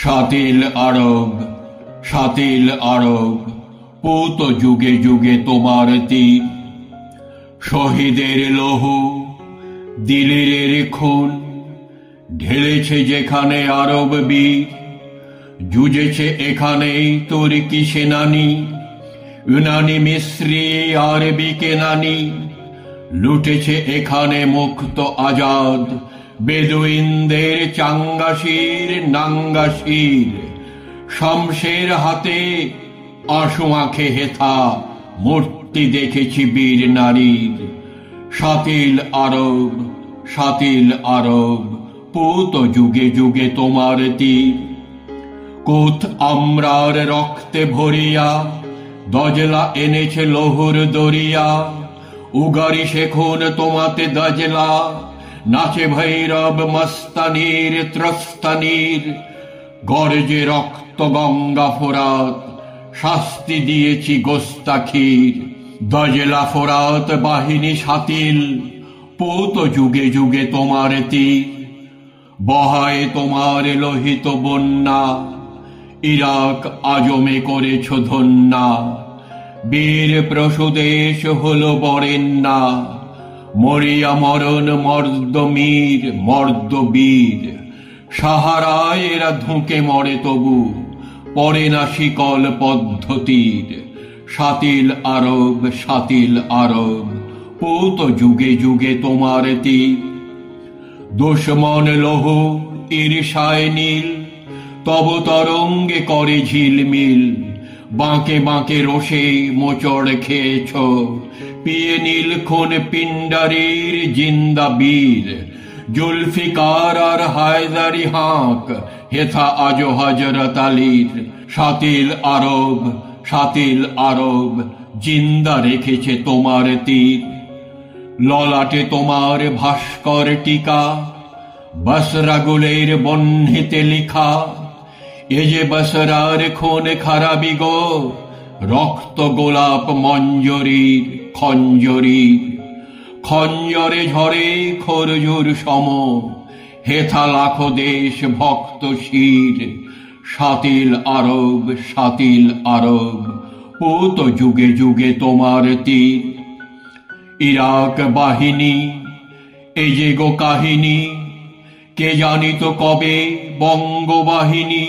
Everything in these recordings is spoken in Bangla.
শাতিল আরব, শাতিল আরব, পূত যুগে যুগে তোমার তীর। শহীদের লৌহ, দিলের খুন ঢেলেছে যেখানে আরব বীর। যুজেছে এখানেই তুর্কি সেনানি, ইউনানি মিস্রি আরবি কেনানি। লুটেছে এখানে মুক্ত আজাদ বেদুইনদের চাঙ্গাসির নাঙ্গাসির। শমশের হাতে আঁশু আঁখে হেথা মূর্তি দেখেছি বীর নারীর। শাতিল আরব, শাতিল আরব, পূত যুগে যুগে তোমার তীর। কুথ আমরার রক্তে ভরিয়া দজলা এনেছে লৌহর দরিয়া। উগারি শেখুন তোমাতে দজলা, নাচে ভৈরব মস্তানির ত্রস্তানির। গর্জে রক্ত গঙ্গা ফোরাত, শাস্তি দিয়েছি গোস্তাখির। দজলা ফোরাত বাহিনী শাতিল, পূত যুগে যুগে তোমার তীর। বহায় তোমার লোহিত বন্যা, ইরাক আজমে করেছ ধন্যা। বীর প্রসুদেশ হল বরেণ্যা, মরিয়া মরণ মর্দমীর মর্দবীর। সাহারায় এরা ধুঁকে মরে তবু পড়ে না শিকল পদ্ধতির। শাতিল আরব, শাতিল আরব, পূত যুগে যুগে তোমার তীর। দুশমন লৌহ ঈর্ষায় নীল, তব তরঙ্গে করে ঝিলমিল। বাঁকে বাঁকে রোষে মোচড় খেয়েছ, পিয়ে নীল খুন পিণ্ডারির জিন্দা বীর। জুলফিকার আর হায়দারি হাঁক হেথা আজো হযরত আলীর। শাতিল আরব, শাতিল আরব, জিন্দা রেখেছে তোমার তীর। ললাটে তোমার ভাস্কর টিকা, বসরাগুলের বহ্নিতে লিখা। এ যে বসরার খুন খারাবি গো, রক্ত গোলাপ মঞ্জরির খঞ্জরির। খঞ্জরে ঝরে খরজুর সম, হেথা লাখো দেশ ভক্ত শির। শাতিল আরব, শাতিল আরব, পূত যুগে যুগে তোমার তীর। ইরাক বাহিনী এ যে গো কাহিনী, কে জানিত কবে বঙ্গবাহিনী।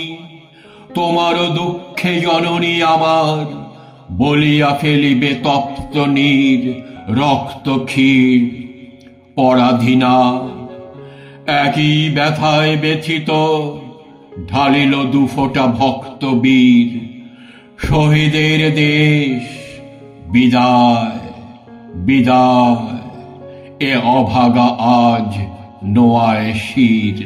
তোমার দুঃখে জননী আমার, বলিয়া ফেলিবে তপ্ত নীর রক্ত ক্ষীর। পরাধীনা একই ব্যথায় ব্যথিত, ঢালিল দুফোঁটা ভক্ত বীর। শহীদের দেশ বিদায়, বিদায়, এ অভাগা আজ নোয়ায় শির।